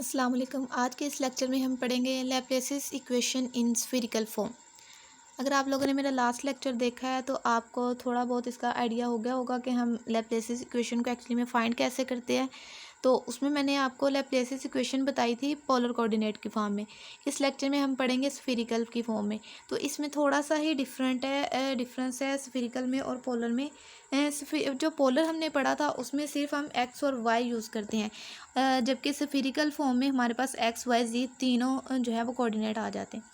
अस्सलाम वालेकुम। आज के इस लेक्चर में हम पढ़ेंगे लैप्लेसिस इक्वेशन इन स्फेरिकल फॉर्म। अगर आप लोगों ने मेरा लास्ट लेक्चर देखा है तो आपको थोड़ा बहुत इसका आइडिया हो गया होगा कि हम लैप्लेसिस इक्वेशन को एक्चुअली में फाइंड कैसे करते हैं। तो उसमें मैंने आपको लैप्लेसिस इक्वेशन बताई थी पोलर कोऑर्डिनेट की फॉर्म में। इस लेक्चर में हम पढ़ेंगे स्फेरिकल की फॉर्म में। तो इसमें थोड़ा सा ही डिफरेंस है स्फेरिकल में और पोलर में। जो पोलर हमने पढ़ा था उसमें सिर्फ हम एक्स और वाई यूज़ करते हैं, जबकि स्फेरिकल फॉर्म में हमारे पास एक्स वाई जी तीनों जो है वो कोऑर्डिनेट आ जाते हैं।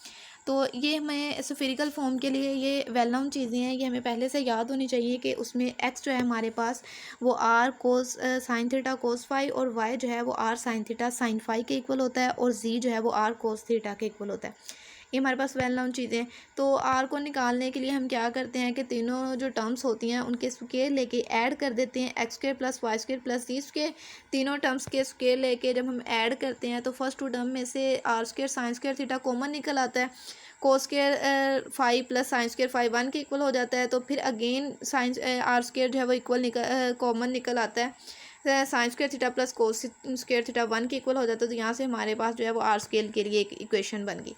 तो ये हमें स्फेरिकल फॉर्म के लिए ये वेल नोन चीज़ें हैं, ये हमें पहले से याद होनी चाहिए कि उसमें एक्स जो है हमारे पास वो R cos sine theta cos phi, और वाई जो है वो are sine theta sine phi के इक्वल होता है, और जी जो है वो आर कोस थीटा के इक्वल होता है। ये हमारे पास वेल नोन चीज़ें हैं। तो आर को निकालने के लिए हम क्या करते हैं कि तीनों जो टर्म्स होती हैं उनके स्क्वायर लेके ऐड कर देते हैं, x square plus Y square plus z square. तीनों टर्म्स के स्क्वायर लेके जब हम ऐड करते हैं तो फर्स्ट टू टर्म में से are square sine square theta common निकल आता है। Cos square phi plus sine square phi one के इक्वल हो जाता है। तो फिर अगेन साइंस आर स्क्वायर जो है वो इक्वल कॉमन निकल आता है। Sign square theta plus cos square theta one के इक्वल हो जाता है। तो यहाँ से हमारे पास जो है वो आर स्केल के लिए एक इक्वेशन बन गई।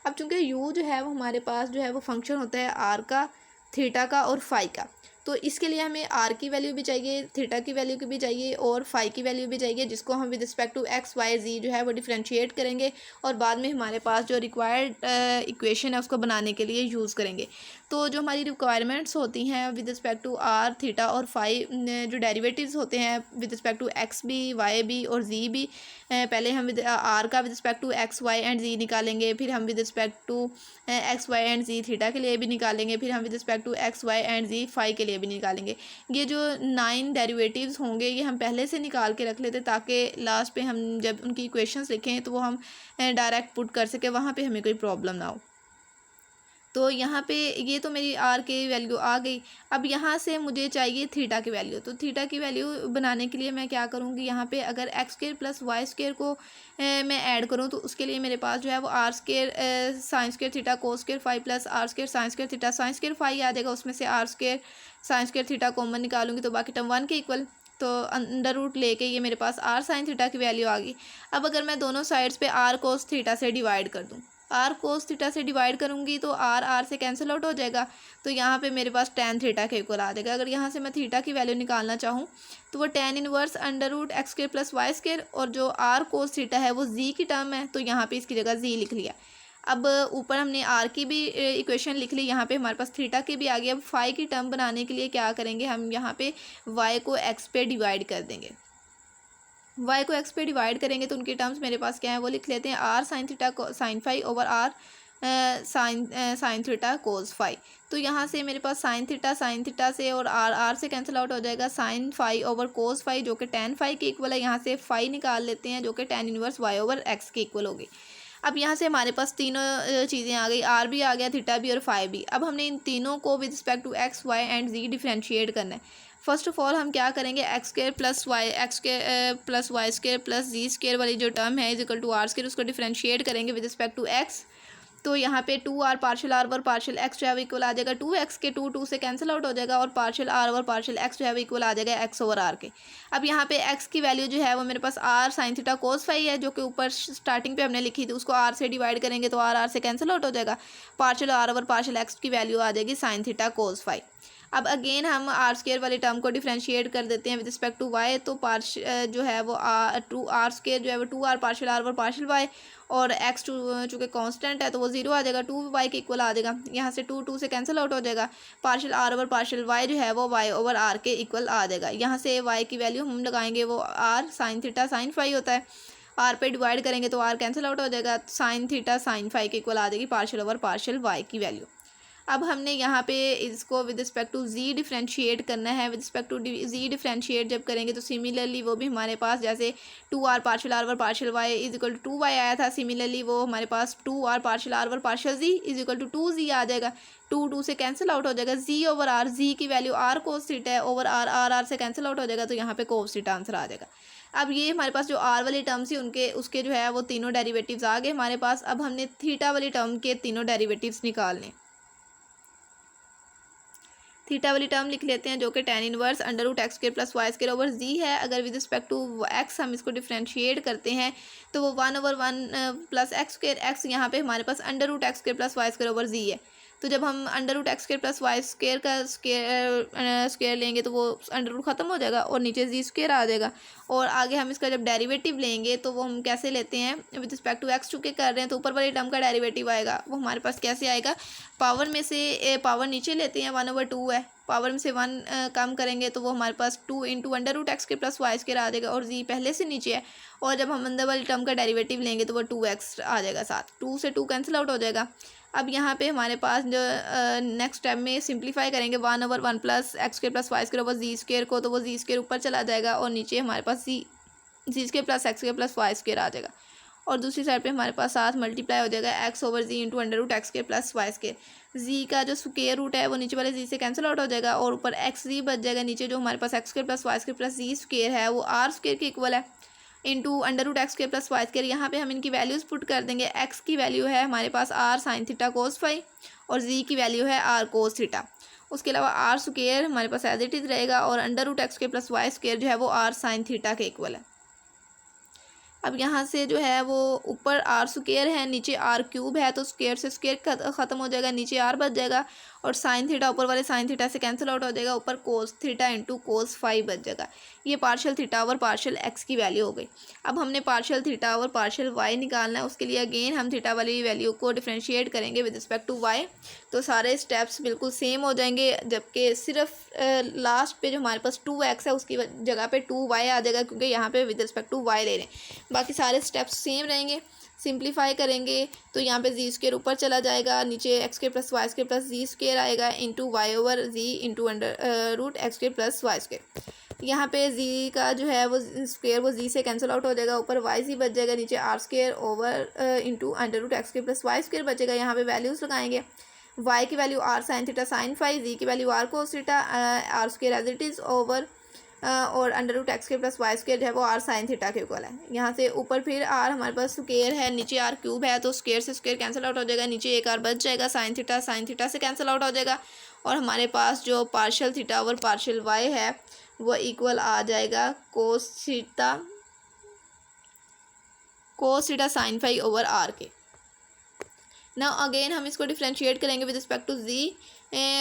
अब चूंकि यू जो है वो हमारे पास जो है वो फंक्शन होता है आर का, थीटा का और फाई का। तो इसके लिए हमें आर की वैल्यू भी चाहिए, थीटा की वैल्यू की भी चाहिए और फाई की वैल्यू भी चाहिए, जिसको हम with respect to x y z जो है वो डिफ्रेंशिएट करेंगे और बाद में हमारे पास जो रिक्वायर्ड इक्वेशन है उसको बनाने के लिए यूज़ करेंगे। तो जो हमारी रिक्वायरमेंट्स होती हैं with respect to r theta और फाई, जो डेरिवेटिव्स होते हैं विद रिस्पेक्ट टू एक्स भी वाई भी और जी भी, पहले हम विद आर का with respect to x y and z निकालेंगे, फिर हम with respect to x y and z theta के लिए भी निकालेंगे, फिर हम with respect to x y and z phi के लिए भी निकालेंगे। ये जो 9 डेरिवेटिव्स होंगे ये हम पहले से निकाल के रख लेते ताकि लास्ट पे हम जब उनकी इक्वेशंस लिखें तो वो हम डायरेक्ट पुट कर सके, वहाँ पे हमें कोई प्रॉब्लम ना हो। तो यहाँ पे ये तो मेरी आर की वैल्यू आ गई। अब यहाँ से मुझे चाहिए थीटा की वैल्यू। तो थीटा की वैल्यू बनाने के लिए मैं क्या करूँगी, यहाँ पे अगर X square plus Y square को मैं ऐड करूँ तो उसके लिए मेरे पास जो है वो r square sine square theta cos square phi plus r square sine square theta sine square phi आ जाएगा। उसमें से are square sine square theta common निकालूंगी तो बाकी टर्म वन के इक्वल। तो अंडर रूट लेके ये मेरे पास आर साइन थीटा की वैल्यू आ गई। अब अगर मैं दोनों साइड्स पे आर कोस थीटा से डिवाइड कर दूँ, आर कोस थीटा से डिवाइड करूँगी तो आर आर से कैंसिल आउट हो जाएगा। तो यहाँ पे मेरे पास टेन थीटा के इक्वल आ जाएगा। अगर यहाँ से मैं थीटा की वैल्यू निकालना चाहूँ तो वो tan inverse under root x square plus Y square, और जो आर कोस थीटा है वो जी की टर्म है तो यहाँ पे इसकी जगह जी लिख लिया। अब ऊपर हमने आर की भी इक्वेशन लिख ली, यहाँ पे हमारे पास थीटा की भी आ गई। अब फाई की टर्म बनाने के लिए क्या करेंगे, हम यहाँ पे वाई को एक्स पे डिवाइड कर देंगे। वाई को एक्स पे डिवाइड करेंगे तो उनके टर्म्स मेरे पास क्या है वो लिख लेते हैं, R sine theta sine phi over are sine theta cos phi. तो यहाँ से मेरे पास साइन थीटा से और आर आर से कैंसिल आउट हो जाएगा। Sine phi over cos phi जो कि टेन फाई के इक्वल है, यहाँ से फाई निकाल लेते हैं जो कि tan inverse Y over X के इक्वल होगी। अब यहाँ से हमारे पास तीनों चीज़ें आ गई, आर भी आ गया, थीटा भी और फाई भी। अब हमने इन तीनों को with respect to x y and z differentiate करना है। फर्स्ट ऑफ ऑल हम क्या करेंगे, x square plus y x square plus Y square plus z square वाली जो टर्म है is equal to r square, उसको डिफ्रेंशिएट करेंगे विद रिस्पेक्ट टू एक्स। तो यहाँ पे टू आर पार्शियल आर और पार्शियल एक्स जो है वो इक्वल आ जाएगा टू एक्स के, टू टू से कैंसिल आउट हो जाएगा और पार्शियल आर और पार्शियल एक्स जो है वो इक्वल आ जाएगा एक्स ओवर आर के। अब यहाँ पे एक्स की वैल्यू जो है वो मेरे पास r sine theta cos phi है जो कि ऊपर स्टार्टिंग पे हमने लिखी थी, उसको आर से डिवाइड करेंगे तो आर आर से कैंसिल आउट हो जाएगा। पार्शियल आर और पार्शियल एक्स की वैल्यू आ जाएगी साइन थीटा कोस फाई। अब अगेन हम आर स्केयर वाले टर्म को डिफ्रेंशिएट कर देते हैं विद रिस्पेक्ट टू वाई। तो जो है वो टू आर स्केयर जो है वो टू आर पार्शियल आर और पार्शियल वाई, और एक्स टू चूँकि कांस्टेंट है तो वो जीरो आ जाएगा, टू वाई के इक्वल आ जाएगा। यहाँ से टू टू से कैंसिल आउट हो जाएगा। Partial are over partial Y जो है वो वाई ओवर आर के इक्वल आ जाएगा। यहाँ से वाई की वैल्यू हम लगाएंगे वो are sine theta sine phi होता है, आर पे डिवाइड करेंगे तो आर कैंसिल आउट हो जाएगा, साइन थीटा साइन फाई के इक्वल आ जाएगी पार्शियल ओवर पार्शियल वाई की वैल्यू। अब हमने यहाँ पे इसको with respect to z differentiate करना है। With respect to z differentiate जब करेंगे तो सिमिलरली वो भी हमारे पास जैसे two are partial r over partial y is equal to two y आया था, सिमिलरली वो हमारे पास two are partial r over partial z is equal to to जी आ जाएगा। टू टू से कैंसिल आउट हो जाएगा, जी ओवर आर, जी की वैल्यू आर कोस थीटा है ओवर आर, आर आर से कैंसिल आउट हो जाएगा तो यहाँ पे कोस थीटा आंसर आ जाएगा। अब ये हमारे पास जो आर वाली टर्म थी उनके उसके जो है वो तीनों डेरिवेटिव्स आ गए हमारे पास। अब हमने थीटा वाली टर्म के तीनों डेरिवेटिव्स निकालने। थीटा वाली टर्म लिख लेते हैं जो कि tan inverse under root x square plus Y square over z है। अगर विद रिस्पेक्ट टू एक्स हम इसको डिफ्रेंशिएट करते हैं तो वो 1/1 प्लस एक्स स्क्वायर, एक्स यहाँ पे हमारे पास under root x square plus Y square over z है। तो जब हम under root x square plus Y square का स्क्वायर लेंगे तो वो अंडर रूट ख़त्म हो जाएगा और नीचे जी स्क्वायर आ जाएगा। और आगे हम इसका जब डेरिवेटिव लेंगे तो वो हम कैसे लेते हैं, विद रिस्पेक्ट टू एक्स चूँकि कर रहे हैं तो ऊपर वाली टर्म का डेरिवेटिव आएगा, वो हमारे पास कैसे आएगा, पावर में से पावर नीचे लेते हैं 1/2 है, पावर में से 1 कम करेंगे तो वो हमारे पास 2 इंटू अंडर रूट एक्स के प्लस वाई स्क्वायर आ जाएगा और जी पहले से नीचे है। और जब हम अंदर वाली टर्म का डेरिवेटिव लेंगे तो वो 2x आ जाएगा, साथ 2 से 2 कैंसिल आउट हो जाएगा। अब यहाँ पे हमारे पास जो नेक्स्ट स्टेप में सिंप्लीफाई करेंगे 1/1 plus x square plus Y square over z square को, तो वो जी स्क्वायर ऊपर चला जाएगा और नीचे हमारे पास z square plus x square plus Y square आ जाएगा। और दूसरी साइड पे हमारे पास साथ मल्टीप्लाई हो जाएगा x over z into under root x square plus Y square. Z का जो स्क्वायर रूट है वो नीचे वाले जी से कैंसिल आउट हो जाएगा और ऊपर एक्स जी बच जाएगा, नीचे जो हमारे पास x square plus Y square plus z square है वो आर स्क्वायर के इक्वल है into under root x square plus Y square. यहाँ पे हम इनकी वैल्यूज़ पुट कर देंगे। एक्स की वैल्यू है हमारे पास r sine theta cos phi और जी की वैल्यू है आर कोस थीटा। उसके अलावा आर स्क्वायर हमारे पास एज इट इज़ रहेगा और under root x square plus Y square जो है वो आर साइन थीटा के इक्वल है। अब यहाँ से जो है वो ऊपर आर स्क्वायर है, नीचे आर क्यूब है, तो स्क्वायर से स्क्वायर ख़त्म हो जाएगा, नीचे आर बच जाएगा और साइन थीटा ऊपर वाले साइन थीटा से कैंसिल आउट हो जाएगा, ऊपर cos theta into cos phi बच जाएगा। ये partial theta over partial x की वैल्यू हो गई। अब हमने partial theta over partial Y निकालना है, उसके लिए अगेन हम थीटा वाली वैल्यू को डिफ्रेंशिएट करेंगे विद रिस्पेक्ट टू वाई। तो सारे स्टेप्स बिल्कुल सेम हो जाएंगे, जबकि सिर्फ लास्ट पे जो हमारे पास 2x है उसकी जगह पे 2y आ जाएगा, क्योंकि यहाँ पे विद रिस्पेक्ट टू y ले रहे हैं। बाकी सारे स्टेप्स सेम रहेंगे। सिंप्लीफाई करेंगे तो यहाँ पे जी स्क्वायर ऊपर चला जाएगा, नीचे x square plus Y square plus z square आएगा into y over z into under root x square plus Y square. यहाँ पे जी का जो है वो स्क्वायर वो जी से कैंसिल आउट हो जाएगा, ऊपर वाई जी बच जाएगा, नीचे r square over into under root x square plus Y square बचेगा। यहाँ पे वैल्यूज़ लगाएंगे, y की value r sine theta sine phi, z की value r cos theta r square as it is over और under root x square plus Y square जो है वो आर साइन थीटा के इक्वल है। यहाँ से ऊपर फिर आर हमारे पास स्क्वायर है, नीचे आर क्यूब है, तो स्क्वायर से स्क्वायर कैंसिल आउट हो जाएगा, नीचे एक आर बच जाएगा, साइन थीटा से कैंसिल आउट हो जाएगा और हमारे पास जो partial theta over partial y है वो इक्वल आ जाएगा cos theta sine phi over are के। ना अगेन हम इसको डिफ्रेंशिएट करेंगे with respect to z,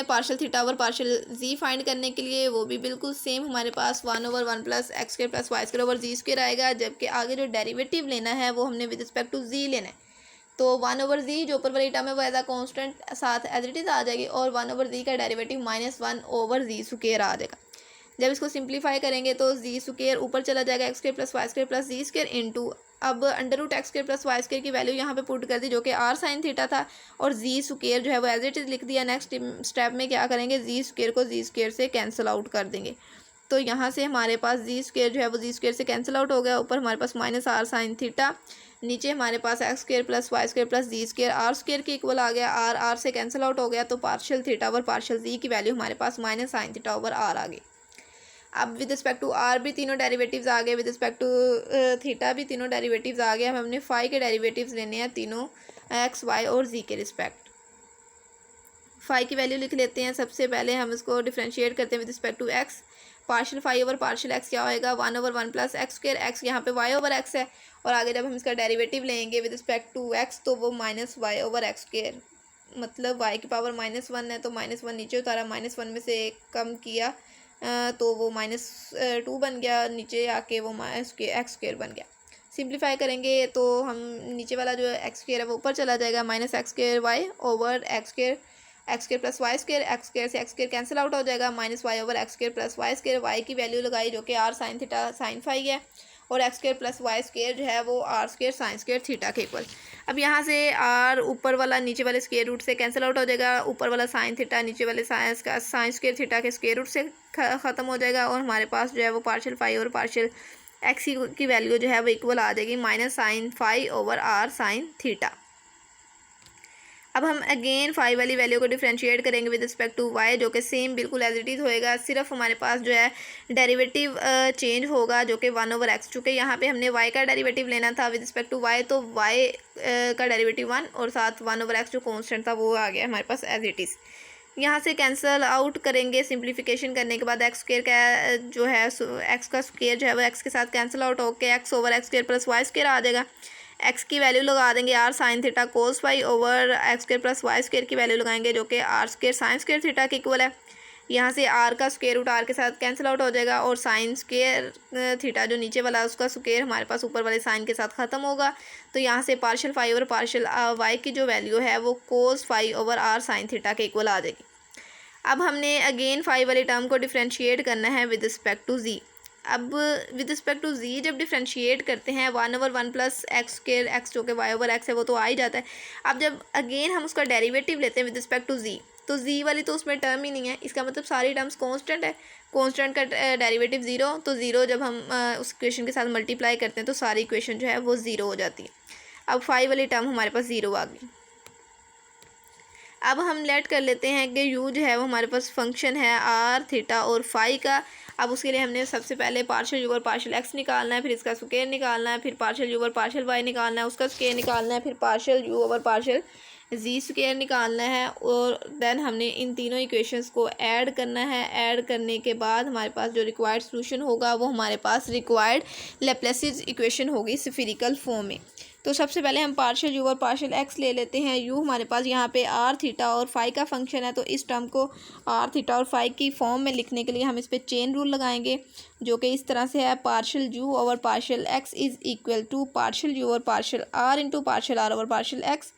partial theta over partial z find करने के लिए वो भी बिल्कुल सेम हमारे पास 1/1 plus x square plus Y square over z square आएगा, जबकि आगे जो डेरिवेटिव लेना है वो हमने विद रिस्पेक्ट टू जी लेना है। तो 1/z जो ऊपर वाली टर्म है वो एज अ कॉन्स्टेंट साथ एज इट इज़ आ जाएगी और 1/z का डेरिवेटिव -1/z स्क्वायर आ जाएगा। जब इसको सिंप्लीफाई करेंगे तो जी स्क्वायर ऊपर चला जाएगा, x square plus Y square plus z square into अब under root x square plus Y square की वैल्यू यहाँ पे पुट कर दी जो कि आर साइन थीटा था और जी स्क्वायर जो है वो एज इट इज़ लिख दिया। नेक्स्ट स्टेप में क्या करेंगे, जी स्क्वायर को जी स्क्वायर से कैंसिल आउट कर देंगे। तो यहाँ से हमारे पास जी स्क्वायर जो है वो जी स्क्वायर से कैंसिल आउट हो गया, ऊपर हमारे पास माइनस आर साइन थीटा, नीचे हमारे पास x square plus Y square plus z square r square के इक्वल आ गया, आर आर से कैंसिल आउट हो गया, तो partial theta over partial z की वैल्यू हमारे पास minus sine theta over r आ गई। अब विद रिस्पेक्ट टू आर भी तीनों डेरिवेटिव्स आ गए, विद रिस्पेक्ट टू थीटा भी तीनों डेरिवेटिव्स आ गए। अब हमने फाई के डेरिवेटिव्स लेने हैं तीनों एक्स वाई और जी के रिस्पेक्ट। फाई की वैल्यू लिख लेते हैं। सबसे पहले हम इसको डिफ्रेंशिएट करते हैं with respect to X. Partial phi over partial X क्या होएगा, 1/1 प्लस एक्स स्क्वायर, एक्स यहाँ पे वाई ओवर एक्स है और आगे जब हम इसका डेरिवेटिव लेंगे विद रिस्पेक्ट टू एक्स तो वो minus Y over x square, मतलब वाई की पावर -1 है तो -1 नीचे उतारा, -1 में से एक कम किया तो वो -2 बन गया, नीचे आके वो एक्स स्क्वायर बन गया। सिंप्लीफाई करेंगे तो हम नीचे वाला जो एक्स स्क्वायर है वो ऊपर चला जाएगा, minus x square y over x square plus Y square, x square से एक्स स्क्वायर कैंसिल आउट हो जाएगा, minus Y over x square plus Y square. Y की वैल्यू लगाई जो कि r sine theta sine phi है और x square plus Y square जो है वो r square sine square theta के इक्वल। अब यहाँ से आर ऊपर वाला नीचे वाले स्क्वायर रूट से कैंसिल आउट हो जाएगा, ऊपर वाला साइन थीटा नीचे वाले साइन स्क्वायर थीटा के स्क्वायर रूट से ख़त्म हो जाएगा और हमारे पास जो है वो पार्शियल फाई और पार्शियल एक्स की वैल्यू जो है वो इक्वल आ जाएगी minus sine phi over are sine theta. अब हम अगेन फाई वाली वैल्यू को डिफ्रेंशिएट करेंगे विद रिस्पेक्ट टू वाई, जो कि सेम बिल्कुल एज इट इज़ होएगा, सिर्फ हमारे पास जो है डेरिवेटिव चेंज होगा जो कि 1/x, चूँकि यहाँ पे हमने y का डेरिवेटिव लेना था विद रिस्पेक्ट टू y, तो y का डेरिवेटिव 1 और साथ 1/x जो कॉन्स्टेंट था वो आ गया हमारे पास एज इट इज़। यहाँ से कैंसिल आउट करेंगे सिंप्लीफिकेशन करने के बाद। एक्स स्क्वायर का जो है एक्स का स्क्वायर जो है वो एक्स के साथ कैंसिल आउट होकर x over x square plus Y square आ जाएगा। एक्स की वैल्यू लगा देंगे r sine theta cos y over x square plus Y square की वैल्यू लगाएंगे जो कि r square sine square theta के इक्वल है। यहाँ से आर का स्क्वायर रूट आर के साथ कैंसिल आउट हो जाएगा और साइन स्क्वायर थीटा जो नीचे वाला है उसका स्क्वायर हमारे पास ऊपर वाले साइन के साथ ख़त्म होगा। तो यहाँ से partial phi over partial y की जो वैल्यू है वो cos phi over are sine theta के इक्वल आ जाएगी। अब हमने अगेन फाई वाली टर्म को डिफ्रेंशिएट करना है विद रिस्पेक्ट टू जी। अब विद रिस्पेक्ट टू जी जब डिफ्रेंशिएट करते हैं 1/1 प्लस एक्स स्क्वायर एक्स जो कि वाई ओवर एक्स है वो तो आ ही जाता है। अब जब अगेन हम उसका डेरिवेटिव लेते हैं विद रिस्पेक्ट टू जी तो जी वाली तो उसमें टर्म ही नहीं है, इसका मतलब सारी टर्म्स कांस्टेंट है। कांस्टेंट का डेरिवेटिव ज़ीरो, तो ज़ीरो जब हम उस इक्वेशन के साथ मल्टीप्लाई करते हैं तो सारी इक्वेशन जो है वो ज़ीरो हो जाती है। अब फाई वाली टर्म हमारे पास ज़ीरो आ गई। अब हम लेट कर लेते हैं कि यू जो है वो हमारे पास फंक्शन है आर थीटा और फाई का। अब उसके लिए हमने सबसे पहले पार्शियल यू और पार्शियल एक्स निकालना है, फिर इसका स्क्वायर निकालना है, फिर पार्शियल यू और पार्शियल वाई निकालना है, उसका स्क्वायर निकालना है, फिर partial u over partial z square निकालना है और देन हमने इन तीनों इक्वेशंस को ऐड करना है। ऐड करने के बाद हमारे पास जो रिक्वायर्ड सोल्यूशन होगा वो हमारे पास रिक्वायर्ड लैप्लेसिस इक्वेशन होगी स्फेरिकल फॉर्म में। तो सबसे पहले हम पार्शियल यू और पार्शियल एक्स ले लेते हैं। यू हमारे पास यहाँ पे आर थीटा और फाई का फंक्शन है, तो इस टर्म को आर थीटा और फाई की फॉर्म में लिखने के लिए हम इस पर चेन रूल लगाएंगे जो कि इस तरह से है। Partial u over partial x is equal to partial u और partial r into partial are over partial x.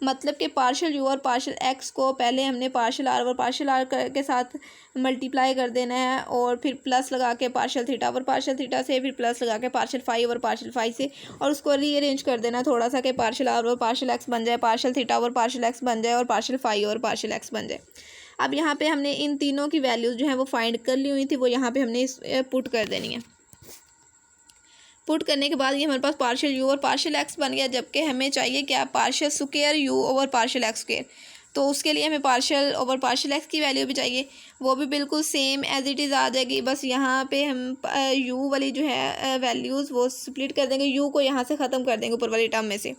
मतलब कि पार्शियल यू और पार्शियल एक्स को पहले हमने पार्शियल आर और पार्शियल आर के साथ मल्टीप्लाई कर देना है और फिर प्लस लगा के पार्शियल थीटा और पार्शियल थीटा से, फिर प्लस लगा के पार्शियल फाई और पार्शियल फाई से, और उसको रीअरेंज कर देना थोड़ा सा कि पार्शियल आर और पार्शियल एक्स बन जाए, पार्शियल थीटा और पार्शियल एक्स बन जाए और पार्शियल फाई और पार्शियल एक्स बन जाए। अब यहाँ पे हमने इन तीनों की वैल्यूज़ जो है वो फाइंड कर ली हुई थी, वो यहाँ पे हमने पुट कर देनी है। पुट करने के बाद ये हमारे पास पार्शियल यू और पार्शियल एक्स बन गया, जबकि हमें चाहिए क्या partial square u over partial x square. तो उसके लिए हमें पार्शियल ओवर पार्शियल एक्स की वैल्यू भी चाहिए, वो भी बिल्कुल सेम एज इट इज़ आ जाएगी। बस यहाँ पे हम यू वाली जो है वैल्यूज़ वो स्प्लिट कर देंगे, यू को यहाँ से ख़त्म कर देंगे ऊपर वाली टर्म में से।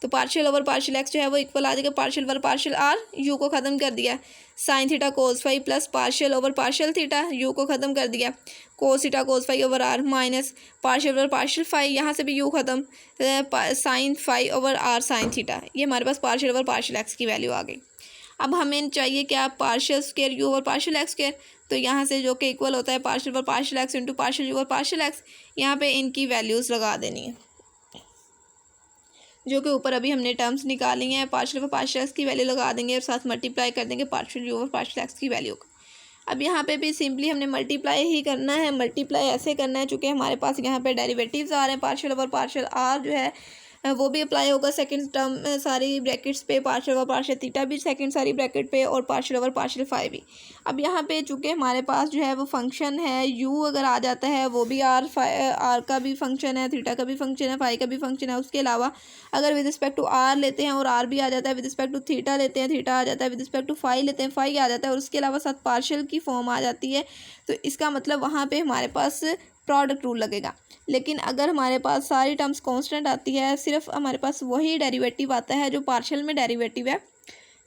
तो पार्शियल ओवर पार्शियल एक्स जो है वो इक्वल आ जाएगा partial over partial r, u को ख़त्म कर दिया, sine theta cos phi plus partial over partial theta, u को ख़त्म कर दिया, cos theta cos phi over r minus partial over partial phi, यहाँ से भी यू ख़त्म, sine phi over are sine theta. ये हमारे पास पार्शियल ओवर पार्शियल एक्स की वैल्यू आ गई। अब हमें चाहिए क्या partial square u over partial x square, तो यहाँ से जो कि इक्वल होता है partial over partial x into partial u over partial x, यहाँ पे इनकी वैल्यूज़ लगा देनी है जो कि ऊपर अभी हमने टर्म्स निकाली हैं। पार्शियल ओवर पार्शियल एक्स की वैल्यू लगा देंगे और साथ मल्टीप्लाई कर देंगे partial u over partial x की वैल्यू का। अब यहाँ पे भी सिंपली हमने मल्टीप्लाई ही करना है। मल्टीप्लाई ऐसे करना है चूँकि हमारे पास यहाँ पे डेरिवेटिव्स आ रहे हैं, पार्शियल ओवर पार्शियल आर जो है वो भी अप्लाई होगा सेकंड टर्म सारी ब्रैकेट्स पे, पार्शियल ओवर पार्शियल थीटा भी सेकंड सारी ब्रैकेट पे और पार्शियल ओवर पार्शियल फाई भी। अब यहाँ पे चूँकि हमारे पास जो है वो फंक्शन है यू अगर आ जाता है वो भी आर का भी फंक्शन है, थीटा का भी फंक्शन है, फाई का भी फंक्शन है। उसके अलावा अगर विद रिस्पेक्ट टू आर लेते हैं और आर भी आ जाता है, विद रिस्पेक्ट टू थीटा लेते हैं, थीटा आ जाता है, विद रिस्पेक्ट टू फाई लेते हैं, फाई आ जाता है, और उसके अलावा साथ पार्शियल की फॉर्म आ जाती है। तो इसका मतलब वहाँ पर हमारे पास प्रोडक्ट रूल लगेगा। लेकिन अगर हमारे पास सारी टर्म्स कांस्टेंट आती है, सिर्फ हमारे पास वही डेरिवेटिव आता है जो पार्शियल में डेरिवेटिव है,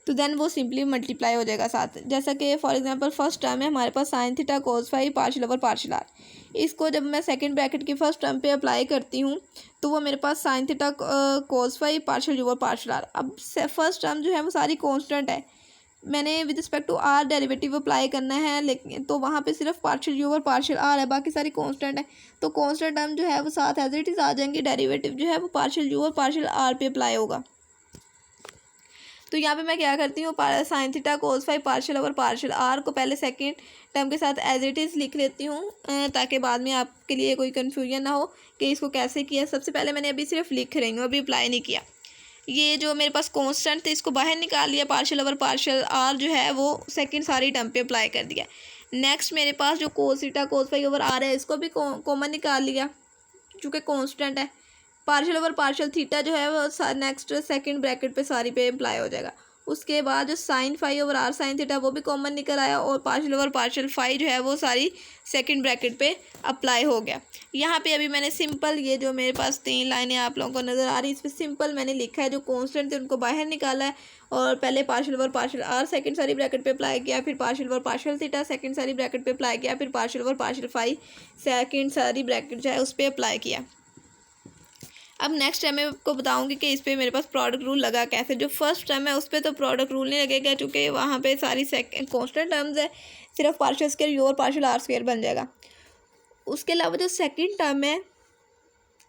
तो देन वो सिंपली मल्टीप्लाई हो जाएगा साथ। जैसा कि फॉर एग्जांपल फर्स्ट टर्म है हमारे पास sine theta cos phi partial over partial r, इसको जब मैं सेकंड ब्रैकेट की फर्स्ट टर्म पे अप्लाई करती हूँ तो वो मेरे पास sine theta cos phi partial over partial r. अब फर्स्ट टर्म जो है वो सारी कांस्टेंट है, मैंने with respect to r derivative apply करना है, लेकिन तो वहाँ पे सिर्फ partial u over partial r है, बाकी सारी कांस्टेंट है। तो कांस्टेंट टर्म जो है वो साथ एज इट इज़ आ जाएंगे, डेरिवेटिव जो है वो पार्शियल यू और पार्शियल आर पे अप्लाई होगा। तो यहाँ पे मैं क्या करती हूँ, sine theta cos phi partial over partial r को पहले सेकेंड टर्म के साथ एज इट इज़ लिख लेती हूँ ताकि बाद में आपके लिए कोई कन्फ्यूजन ना हो कि इसको कैसे किया। सबसे पहले मैंने अभी सिर्फ लिख रही हूँ, अभी अप्लाई नहीं किया। ये जो मेरे पास कांस्टेंट थे इसको बाहर निकाल लिया, पार्शियल ओवर पार्शियल आर जो है वो सेकंड सारी टर्म पे अप्लाई कर दिया। नेक्स्ट मेरे पास जो cos theta cos phi over r है इसको भी कॉमन निकाल लिया चूँकि कांस्टेंट है। पार्शियल ओवर पार्शियल थीटा जो है वो नेक्स्ट सेकंड ब्रैकेट पे सारी पे अप्लाई हो जाएगा। उसके बाद जो sine phi over are sine theta वो भी कॉमन निकल आया, और पार्शियल ओवर पार्शियल फाई जो है वो सारी सेकंड ब्रैकेट पे अप्लाई हो गया। यहाँ पे अभी मैंने सिंपल ये जो मेरे पास 3 लाइनें आप लोगों को नज़र आ रही है, इस पर सिंपल मैंने लिखा है, जो कॉन्स्टेंट थे उनको बाहर निकाला है, और पहले partial over partial r second सारी ब्रैकेट पे अप्लाई किया, फिर partial over partial theta second सारी ब्रैकेट पे अप्लाई किया, फिर partial over partial phi second सारी ब्रैकेट जो है उस पर अप्लाई किया। अब नेक्स्ट टाइम मैं आपको बताऊंगी कि इस पर मेरे पास प्रोडक्ट रूल लगा कैसे। जो फर्स्ट टाइम है उस पर तो प्रोडक्ट रूल नहीं लगेगा, क्योंकि वहाँ पे सारी कॉन्स्टेंट टर्म्स है, सिर्फ पार्शियल स्क्वायर यू और पार्शियल आर स्क्वायर बन जाएगा। उसके अलावा जो सेकंड टर्म है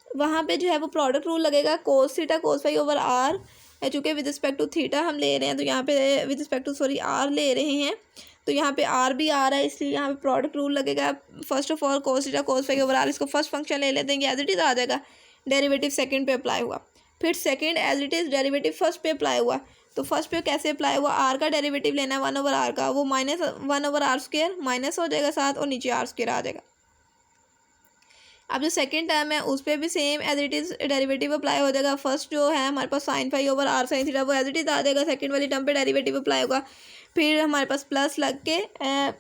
वहाँ पे जो है वो प्रोडक्ट रूल लगेगा, cos theta cos phi over r है, चूँकि विद रिस्पेक्ट टू थीटा हम ले रहे हैं, तो यहाँ पे विद रिस्पेक्ट टू आर ले रहे हैं, तो यहाँ पे आर भी आ रहा है, इसलिए यहाँ पे प्रोडक्ट रूल लगेगा। First of all cos theta cos phi over r, इसको फर्स्ट फंक्शन ले लेते हैं, एज इट इज़ आ जाएगा, डेरिवेटिव सेकंड पे अप्लाई हुआ, फिर second as it is derivative first पे अप्लाई हुआ। तो फर्स्ट पे कैसे अप्लाई हुआ, आर का डेरिवेटिव लेना है 1 ओवर आर का, वो minus 1 over r square minus हो जाएगा साथ, और नीचे आर स्क्वायर आ जाएगा। अब जो सेकंड टर्म है उस पर भी same as it is derivative apply हो जाएगा। फर्स्ट जो है हमारे पास sine phi over are sine theta वो एज इट इज़ आ जाएगा, सेकंड वाली टर्म पे डेरिवेटिव अप्लाई होगा, फिर हमारे पास प्लस लग के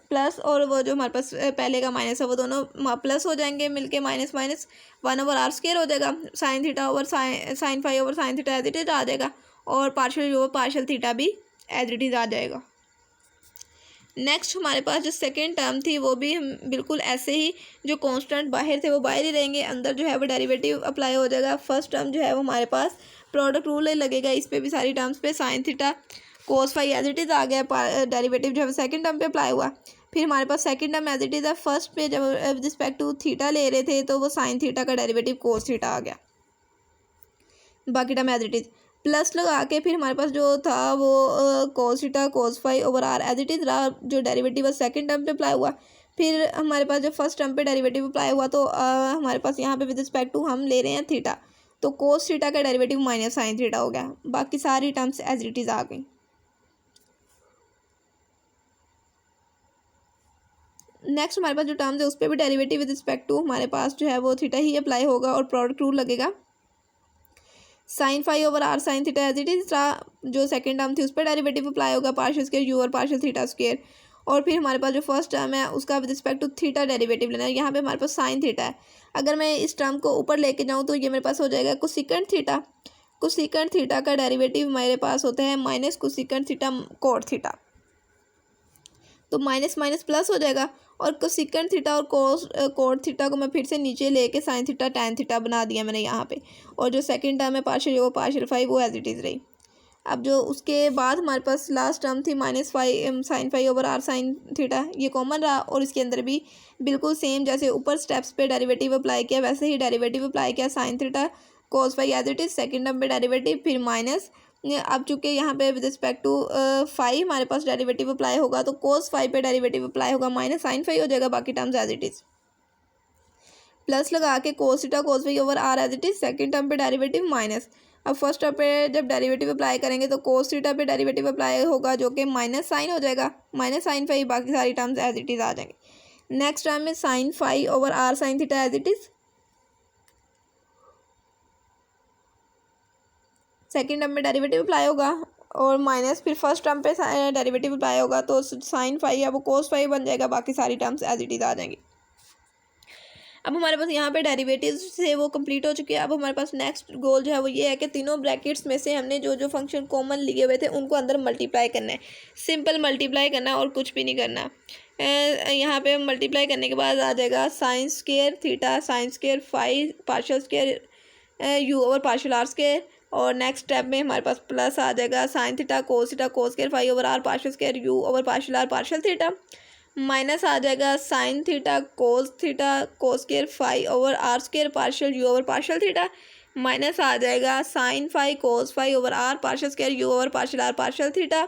प्लस और वो जो हमारे पास पहले का माइनस है वो दोनों प्लस हो जाएंगे मिलके, minus minus 1 over r square हो जाएगा, sine theta over sine phi over sine theta as it is आ जाएगा, और पार्शियल ओवर पार्शियल थीटा भी एज इट इज़ आ जाएगा। नेक्स्ट हमारे पास जो सेकेंड टर्म थी वो भी हम बिल्कुल ऐसे ही, जो कांस्टेंट बाहर थे वो बाहर ही रहेंगे, अंदर जो है वो डेरिवेटिव अप्लाई हो जाएगा। फर्स्ट टर्म जो है वो हमारे पास प्रोडक्ट रूल लगेगा, इस पर भी सारी टर्म्स पे sine theta cos phi as it is आ गया, डेरिवेटिव जो है सेकंड टर्म पे अप्लाई हुआ। फिर हमारे पास second term as it is है, फर्स्ट पे जब विद रिस्पेक्ट टू थीटा ले रहे थे तो वो साइन थीटा का डेरिवेटिव कोस थीटा आ गया, बाकी term as it is. Plus लगा के फिर हमारे पास जो था वो cos theta cos phi over r as it is रहा, जो डेरिवेटिव सेकंड टर्म पे अप्लाई हुआ। फिर हमारे पास जो फर्स्ट टर्म पे डेरिवेटिव अप्लाई हुआ, तो हमारे पास यहाँ पे विद रिस्पेक्ट टू हम ले रहे हैं थीटा, तो कोस थीटा का डेरिवेटिव माइनस साइन थीटा हो गया, बाकी सारी टर्म्स एज इट इज़ आ गई। नेक्स्ट हमारे पास जो टर्म्स है उस पर भी डेरिवेटिव विद रिस्पेक्ट टू हमारे पास जो है वो थीटा ही अप्लाई होगा, और प्रोडक्ट रूल लगेगा। Sine phi over are sine theta as it is रहा, जो सेकंड टर्म थी उस पर डेरिवेटिव अप्लाई होगा, पार्शियल स्क्वायर यू और पार्शियल थीटा स्क्वायर। और फिर हमारे पास जो फर्स्ट टर्म है उसका with respect to theta derivative लेना है, यहाँ पे हमारे पास साइन थीटा है। अगर मैं इस टर्म को ऊपर लेके जाऊँ तो ये मेरे पास हो जाएगा कोसेकेंट थीटा, कोसेकेंट थीटा का डेरिवेटिव मेरे पास होता है minus cosecant theta cot theta, तो माइनस माइनस प्लस हो जाएगा, और कोसेकेंट थीटा और कोट थीटा को मैं फिर से नीचे लेके साइन थीटा टैन थीटा बना दिया मैंने यहाँ पे, और जो सेकंड टर्म है पार्शियल वो पार्शियल फाई वो एज इट इज़ रही। अब जो उसके बाद हमारे पास लास्ट टर्म थी minus phi sine phi over are sine theta, ये कॉमन रहा, और इसके अंदर भी बिल्कुल सेम जैसे ऊपर स्टेप्स पे डेरिवेटिव अप्लाई किया वैसे ही डेरिवेटिव अप्लाई किया, sine theta cos phi as it is, second term पे डेरिवेटिव, फिर माइनस। अब चूँकि यहाँ पे विद रिस्पेक्ट टू फाई हमारे पास डेरिवेटिव अप्लाई होगा, तो कोस फाई पे डेरिवेटिव अप्लाई होगा, माइनस साइन फाई हो जाएगा, बाकी terms as it is. Plus लगा के cos theta cos phi over r as it is, second term पे डेरिवेटिव माइनस। अब फर्स्ट टर्म पे जब डेरिवेटिव अप्लाई करेंगे तो कोस थीटा पे डेरिवेटिव अप्लाई होगा, जो कि माइनस साइन हो जाएगा, माइनस साइन फाई, बाकी सारी टर्म्स एज इट इज़ आ जाएंगे। नेक्स्ट टर्म में sine phi over are sine theta as it is, second term में डेरिवेटिव अप्लाई होगा, और माइनस फिर फर्स्ट टर्म पे डेरिवेटिव अप्लाई होगा, तो साइन फाई है वो कोस फाई बन जाएगा, बाकी सारी टर्म्स एज इट इज़ आ जाएंगी। अब हमारे पास यहाँ पे डेरिवेटिव से वो कंप्लीट हो चुकी है। अब हमारे पास नेक्स्ट गोल जो है वो ये है कि तीनों ब्रैकेट्स में से हमने जो जो फंक्शन कॉमन लिए हुए थे उनको अंदर मल्टीप्लाई करना है, सिंपल मल्टीप्लाई करना है और कुछ भी नहीं करना। यहाँ पे मल्टीप्लाई करने के बाद आ जाएगा sine square theta sine square phi partial square u over partial r square, और नेक्स्ट स्टेप में हमारे पास प्लस आ जाएगा sine theta cos square phi over r partial square u over partial r partial theta, minus आ जाएगा sine theta cos square phi over r square partial u over partial theta, minus आ जाएगा sine phi cos phi over r partial square u over partial r partial theta,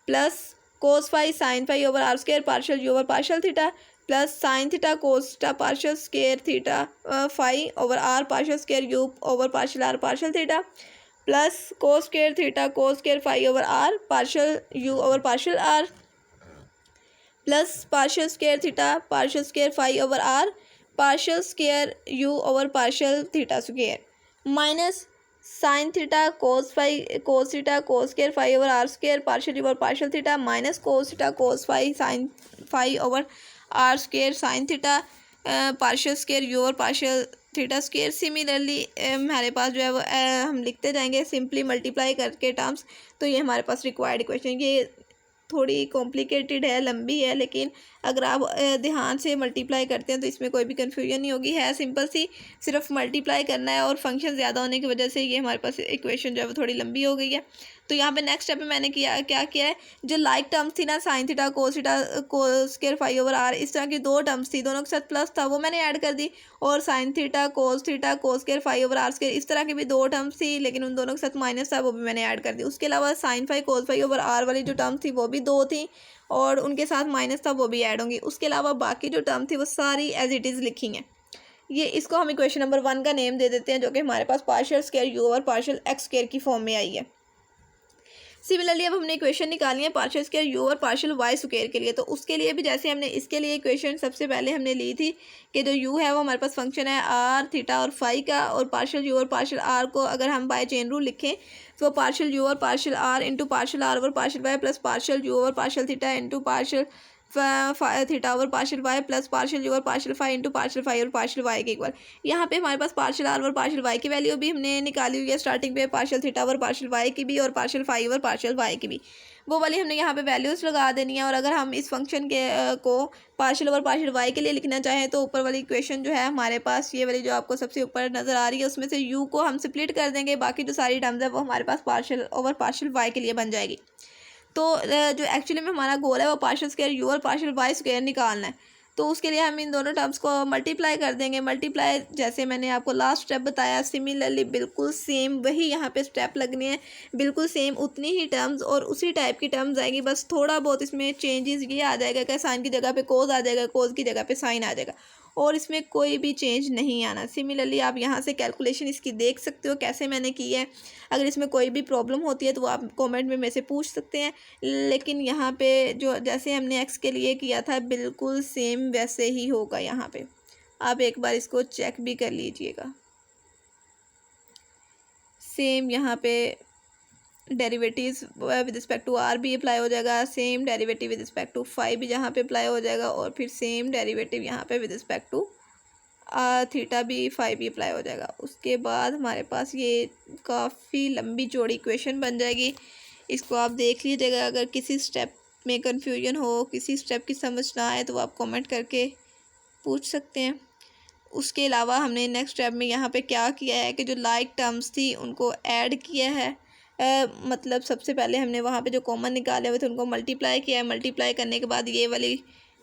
plus cos phi sine phi over r square partial u over partial theta, plus sine theta cos theta partial square theta phi over r partial square u over partial r partial theta, plus cos square theta cos square phi over r partial u over partial r, plus partial square theta partial square phi over r partial square u over partial theta square, minus sine theta cos phi cos theta cos square phi over r square partial over partial theta minus cos theta cos phi sine phi over r square sine theta partial square u over partial theta square. Similarly हमारे पास जो है वो हम लिखते जाएंगे simply multiply करके terms. तो ये हमारे पास रिक्वायर्ड इक्वेशन, ये थोड़ी कॉम्प्लिकेटेड है, लंबी है, लेकिन अगर आप ध्यान से मल्टीप्लाई करते हैं तो इसमें कोई भी कन्फ्यूजन नहीं होगी। है सिंपल सी, सिर्फ मल्टीप्लाई करना है और फंक्शन ज़्यादा होने की वजह से ये हमारे पास इक्वेशन जो है वो थोड़ी लंबी हो गई है। तो यहाँ पे नेक्स्ट स्टेप में मैंने क्या किया है, जो लाइक टर्म्स थी ना sine theta cos square phi over r, इस तरह की दो टर्म्स थी, दोनों के साथ प्लस था, वो मैंने ऐड कर दी। और sine theta cos square phi over r square, इस तरह की भी दो टर्म्स थी लेकिन उन दोनों के साथ माइनस था, वो भी मैंने ऐड कर दी। उसके अलावा sine phi cos phi over r वाली जो टर्म थी वो भी दो थी और उनके साथ माइनस था, वो भी ऐड होंगी। उसके अलावा बाकी जो टर्म थी वो सारी एज इट इज़ लिखी हैं। ये इसको हम इक्वेशन नंबर 1 का नेम दे देते हैं, जो कि हमारे पास partial square u over partial x square की फॉर्म में आई है। सिमिलरली अब हमने इक्वेशन निकाली है पार्शियल स्क्वायर यू और पार्शियल वाई स्क्वायर के लिए। तो उसके लिए भी जैसे हमने इसके लिए इक्वेशन सबसे पहले हमने ली थी कि जो यू है वो हमारे पास फंक्शन है आर थीटा और फाई का, और पार्शियल यू और पार्शियल आर को अगर हम बाय चेन रूल लिखें तो पार्शियल यू और partial r into partial are over partial y plus partial u और partial theta into partial theta over partial y plus partial u और partial phi into partial phi और partial y के equal. यहाँ पे हमारे पास partial are और partial y की वैल्यू भी हमने निकाली हुई है स्टार्टिंग पे, partial theta over partial y की भी और partial phi over partial y की भी, वो वाली हमने यहाँ पे वैल्यूज़ लगा देनी है। और अगर हम इस फंक्शन के को पार्शियल ओवर पार्शियल वाई के लिए लिखना चाहें तो ऊपर वाली इक्वेशन जो है हमारे पास ये वाली जो आपको सबसे ऊपर नज़र आ रही है उसमें से यू को हम स्प्लिट कर देंगे, बाकी जो सारी टर्म्स है वो हमारे पास पार्शियल ओवर पार्शियल वाई के लिए बन जाएगी। तो जो एक्चुअली में हमारा गोल है वो पार्शियल स्क्वायर यू और पार्शियल वाई स्क्वायर निकालना है। तो उसके लिए हम इन दोनों टर्म्स को मल्टीप्लाई कर देंगे। मल्टीप्लाई जैसे मैंने आपको लास्ट स्टेप बताया, सिमिलरली बिल्कुल सेम वही यहाँ पे स्टेप लगने हैं, बिल्कुल सेम उतनी ही टर्म्स और उसी टाइप की टर्म्स आएंगी, बस थोड़ा बहुत इसमें चेंजेस ये आ जाएगा कि साइन की जगह पे कोज आ जाएगा, कोज की जगह पे साइन आ जाएगा, और इसमें कोई भी चेंज नहीं आना। सिमिलरली आप यहाँ से कैलकुलेशन इसकी देख सकते हो कैसे मैंने की है। अगर इसमें कोई भी प्रॉब्लम होती है तो आप कमेंट में मेरे से पूछ सकते हैं, लेकिन यहाँ पे जो जैसे हमने एक्स के लिए किया था बिल्कुल सेम वैसे ही होगा। यहाँ पे आप एक बार इसको चेक भी कर लीजिएगा, सेम यहाँ पे derivatives with respect to r भी अप्लाई हो जाएगा, same derivative with respect to phi भी यहाँ पे अप्लाई हो जाएगा, और फिर सेम डेरिवेटिव यहाँ पे विद रिस्पेक्ट टू थीटा भी फाई भी अप्लाई हो जाएगा। उसके बाद हमारे पास ये काफ़ी लंबी चौड़ी इक्वेशन बन जाएगी। इसको आप देख लीजिएगा, अगर किसी स्टेप में कन्फ्यूजन हो, किसी स्टेप की समझ ना आए तो आप कमेंट करके पूछ सकते हैं। उसके अलावा हमने नेक्स्ट स्टेप में यहाँ पे क्या किया है कि जो लाइक टर्म्स थी उनको ऐड किया है। मतलब सबसे पहले हमने वहाँ पे जो कॉमन निकाले हुए थे उनको मल्टीप्लाई किया है। मल्टीप्लाई करने के बाद ये वाली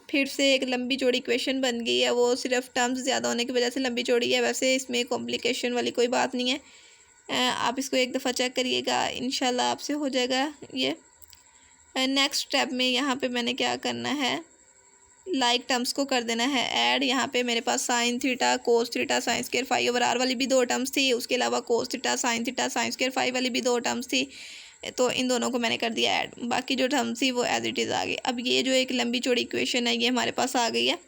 फिर से एक लंबी चौड़ी इक्वेशन बन गई है, वो सिर्फ टर्म्स ज़्यादा होने की वजह से लंबी चौड़ी है, वैसे इसमें कॉम्प्लिकेशन वाली कोई बात नहीं है। आप इसको एक दफ़ा चेक करिएगा, इंशाल्लाह आपसे हो जाएगा ये। नेक्स्ट स्टेप में यहाँ पे मैंने क्या करना है, लाइक टर्म्स को कर देना है ऐड। यहाँ पे मेरे पास sine theta cos theta sine square phi over r वाली भी दो टर्म्स थी, उसके अलावा cos theta sine square phi वाली भी दो टर्म्स थी, तो इन दोनों को मैंने कर दिया ऐड। बाकी जो टर्म्स थी वो एज इट इज़ आ गई। अब ये जो एक लंबी चौड़ी इक्वेशन है ये हमारे पास आ गई है,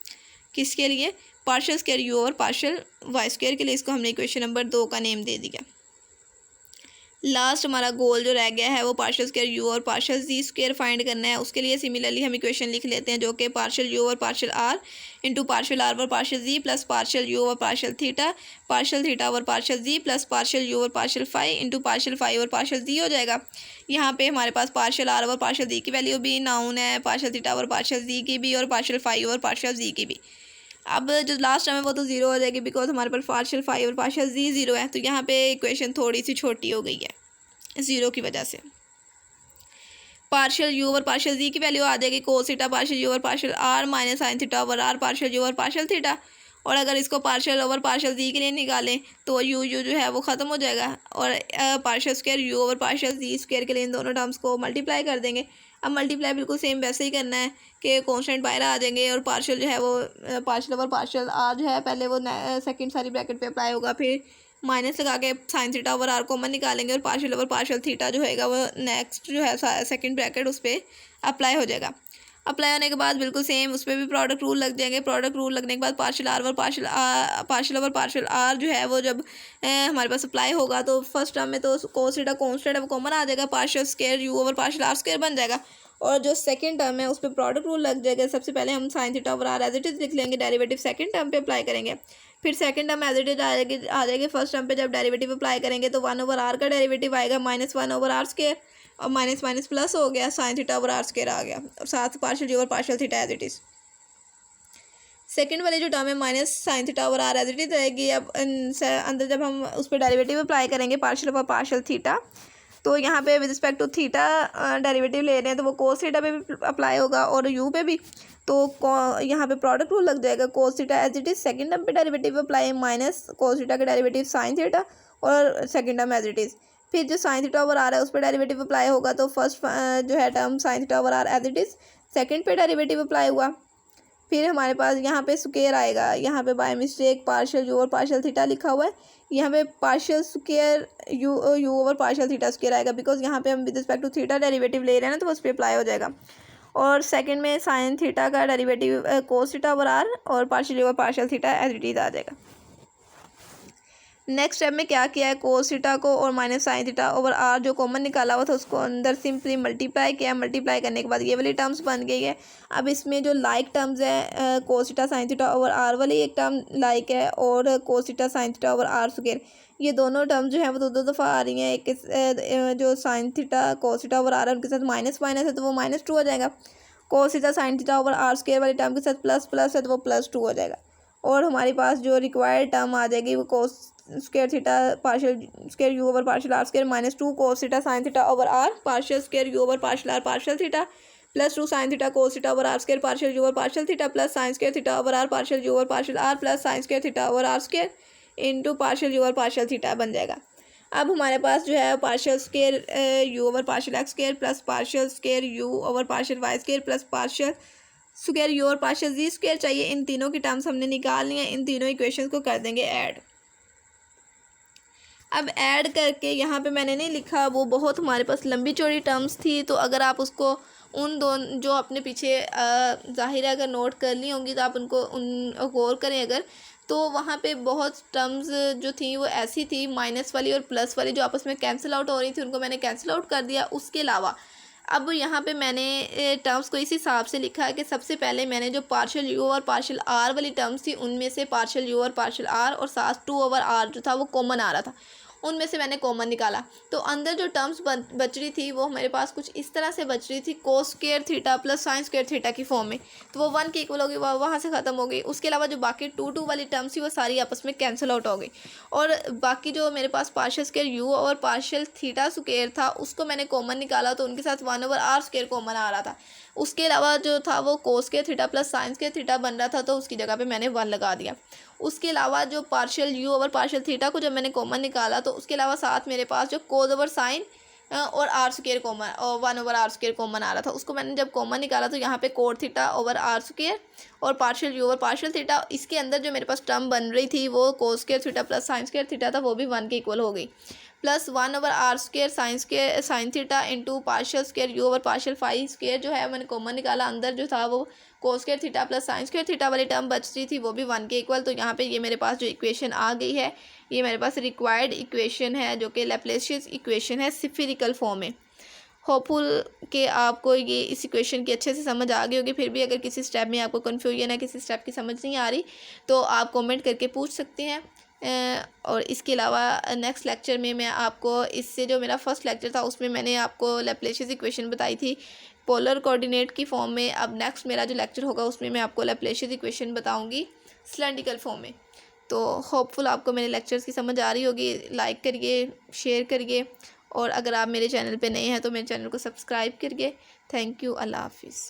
किसके लिए, पार्शियल स्क्वायर यू और पार्शियल वाई स्क्वायर के लिए। इसको हमने इक्वेशन नंबर 2 का नेम दे दिया। लास्ट हमारा गोल जो रह गया है वो पार्शियल स्क्वायर यू और पार्शियल जी स्क्वायर फाइंड करना है। उसके लिए सिमिलरली हम इक्वेशन लिख लेते हैं, जो कि पार्शियल यू और partial r into partial are और partial z plus partial u और पार्शियल थीटा और partial z plus partial u और partial phi into partial phi और पार्शियल जी हो जाएगा। यहाँ पे हमारे पास पार्शियल आर और पार्शियल जी की वैल्यू भी नाउन है, पार्शियल थीटा और पार्शियल जी की भी, और पार्शियल फाई और पार्शियल जी की भी। अब जो लास्ट टर्म है वो तो ज़ीरो हो जाएगी, बिकॉज हमारे पास पार्शियल फाई और पार्शियल जी ज़ीरो है, तो यहाँ पे इक्वेशन थोड़ी सी छोटी हो गई है ज़ीरो की वजह से। पार्शियल यू और पार्शियल जी की वैल्यू आ जाएगी कोस थीटा पार्शियल यू और partial r minus sine theta over r partial u और पार्शियल थीटा। और अगर इसको पार्शियल ओवर पार्शियल जी के लिए निकालें तो यू जो है वो ख़त्म हो जाएगा, और partial square u over partial z square के लिए इन दोनों टर्म्स को मल्टीप्लाई कर देंगे। अब मल्टीप्लाई बिल्कुल सेम वैसे ही करना है कि कॉन्स्टेंट बाहर आ जाएंगे, और पार्शियल जो है वो पार्शियल ओवर पार्शियल आर जो है पहले वो सेकंड सारी ब्रैकेट पे अप्लाई होगा, फिर माइनस लगा के sine theta over r common निकालेंगे, और पार्शियल ओवर पार्शियल थीटा जो है वो नेक्स्ट जो है सेकंड ब्रैकेट उस पर अप्लाई हो जाएगा। अप्लाई होने के बाद बिल्कुल सेम उस पर भी प्रोडक्ट रूल लग जाएंगे। प्रोडक्ट रूल लगने के बाद partial are over partial r जो है वो जब हमारे पास अप्लाई होगा तो फर्स्ट टर्म में तो कोस थीटा कॉन्स्टेंट है वो कॉमन आ जाएगा, partial square u over partial r square बन जाएगा। और जो सेकंड टर्म है उस पर प्रोडक्ट रूल लग जाएगा। सबसे पहले हम sine theta over r as it is लिख लेंगे, डेरिवेटिव सेकंड टर्म पे अप्लाई करेंगे। फिर second term as it is आ जाएगी। फर्स्ट टर्म पे जब डेरिवेटिव अप्लाई करेंगे तो 1 ओवर आर का डेरिवेटिव आएगा -1 ओवर आर स्क्वायर, और माइनस माइनस प्लस हो गया, sine theta over r square आ गया, और साथ partial z over partial theta as it is. Second वाली जो टर्म है minus sine theta over r as it is रहेगी। अब अंदर जब हम उस पर डेरिवेटिव अप्लाई करेंगे पार्शियल ओवर पार्शियल थीटा, तो यहाँ पे with respect to theta derivative ले रहे हैं तो वो कोस थीटा पे भी अप्लाई होगा और यू पे भी। तो यहाँ पे प्रोडक्ट रूल लग जाएगा, cos theta as it is second term पे derivative apply minus cos theta का डेरिवेटिव साइन थीटा और second term as it is. फिर जो साइन थीटा ओवर आर है उस पर डेरिवेटिव अप्लाई होगा तो फर्स्ट जो है term sine theta over r as it is, second पे डेरिवेटिव अप्लाई हुआ। फिर हमारे पास यहाँ पे स्क्वायर आएगा, यहाँ पे बाय मिस्टेक पार्शियल यू और पार्शियल थीटा लिखा हुआ है, यहाँ पे partial square u over partial theta square आएगा, बिकॉज यहाँ पे हम with respect to theta derivative ले रहे हैं ना तो उस पर अप्लाई हो जाएगा। और सेकंड में साइन थीटा का derivative cos theta over r और partial u over partial theta as it is आ जाएगा। नेक्स्ट स्टेप में क्या किया है, कोस थीटा को और minus sine theta over r जो कॉमन निकाला हुआ था उसको अंदर सिंपली मल्टीप्लाई किया। मल्टीप्लाई करने के बाद ये वाली टर्म्स बन गई है। अब इसमें जो लाइक टर्म्स है cos theta sine theta over r वाली एक टर्म लाइक है, और cos theta sine theta over r square, ये दोनों टर्म्स जो है वो दो दफ़ा आ रही हैं। एक जो sine theta cos theta over r है उनके साथ माइनस माइनस है तो वो -2 हो जाएगा। Cos theta sine theta over r square वाली टर्म के साथ प्लस प्लस है तो वो +2 हो जाएगा। और हमारे पास जो रिक्वायर्ड टर्म आ जाएगी वो cos square theta partial square u over partial r square -2 cos theta sine theta over r partial square u over partial r partial theta +2 sine theta cos theta over r square partial u over partial theta plus sine square theta over r partial u over partial r plus sine square theta over r square into partial u over partial theta बन जाएगा। अब हमारे पास जो है partial square u over partial x square plus partial square u over partial y square plus partial square u और partial z square चाहिए। इन तीनों की टर्म्स हमने निकालनी है। इन तीनों इक्वेशंस को कर देंगे ऐड। अब ऐड करके यहाँ पे मैंने नहीं लिखा, वो बहुत हमारे पास लंबी चौड़ी टर्म्स थी, तो अगर आप उसको उन दोनों जो अपने पीछे ज़ाहिर है अगर नोट कर ली होंगी तो आप उनको उन गौर करें अगर, तो वहाँ पे बहुत टर्म्स जो थी वो ऐसी थी माइनस वाली और प्लस वाली जो आपस में कैंसिल आउट हो रही थी, उनको मैंने कैंसिल आउट कर दिया। उसके अलावा अब यहाँ पे मैंने टर्म्स को इस हिसाब से लिखा है कि सबसे पहले मैंने जो पार्शियल यू और पार्शियल आर वाली टर्म्स थी उनमें से पार्शियल यू और पार्शियल आर और साथ 2 ओवर आर जो था वो कॉमन आ रहा था, उनमें से मैंने कॉमन निकाला। तो अंदर जो टर्म्स बच रही थी वो हमारे पास कुछ इस तरह से बच रही थी, कोस square theta plus sine square theta की फॉर्म में, तो वो 1 के इक्वल हो गई, वहाँ से ख़त्म हो गई। उसके अलावा जो बाकी 2 वाली टर्म्स थी वो सारी आपस में कैंसिल आउट हो गई। और बाकी जो मेरे पास पार्शियल स्क्वायर यू और पार्शियल थीटा स्क्वायर था उसको मैंने कॉमन निकाला तो उनके साथ 1 ओवर आर स्क्वायर कॉमन आ रहा था। उसके अलावा जो था वो cos square theta plus sine square theta बन रहा था, तो उसकी जगह पे मैंने 1 लगा दिया। उसके अलावा जो partial u over partial theta को जब मैंने कॉमन निकाला तो उसके अलावा साथ मेरे पास जो कोस ओवर साइन और आर स्क्वायर कॉमन और 1 ओवर आर स्क्वायर कॉमन आ रहा था, उसको मैंने जब कॉमन निकाला तो यहाँ पे cot theta over r square और partial u over partial theta, इसके अंदर जो मेरे पास टर्म बन रही थी वो cos square theta plus sine square theta था, वो भी 1 के इक्वल हो गई, plus 1 over r square sine theta into partial square u over partial phi square जो है मैंने कॉमन निकाला। अंदर जो था वो cos square theta plus sine square theta वाली टर्म बच रही थी, वो भी 1 के इक्वल। तो यहाँ पे ये मेरे पास जो इक्वेशन आ गई है ये मेरे पास रिक्वायर्ड इक्वेशन है जो कि लैप्लेशियस इक्वेशन है स्फेरिकल फॉर्म में। होपफुल कि आपको ये इस इक्वेशन की अच्छे से समझ आ गई होगी। फिर भी अगर किसी स्टेप में आपको कन्फ्यूजन है, किसी स्टेप की समझ नहीं आ रही, तो आप कमेंट करके पूछ सकते हैं। और इसके अलावा नेक्स्ट लेक्चर में मैं आपको इससे जो मेरा फर्स्ट लेक्चर था उसमें मैंने आपको लैप्लेशियस इक्वेशन बताई थी पोलर कोऑर्डिनेट की फॉर्म में। अब नेक्स्ट मेरा जो लेक्चर होगा उसमें मैं आपको लैप्लेशियस इक्वेशन बताऊंगी सिलेंड्रिकल फॉर्म में। तो होपफुल आपको मेरे लेक्चर्स की समझ आ रही होगी। लाइक करिए, शेयर करिए, और अगर आप मेरे चैनल पे नए हैं तो मेरे चैनल को सब्सक्राइब करिए। थैंक यू, अल्लाह हाफिज़।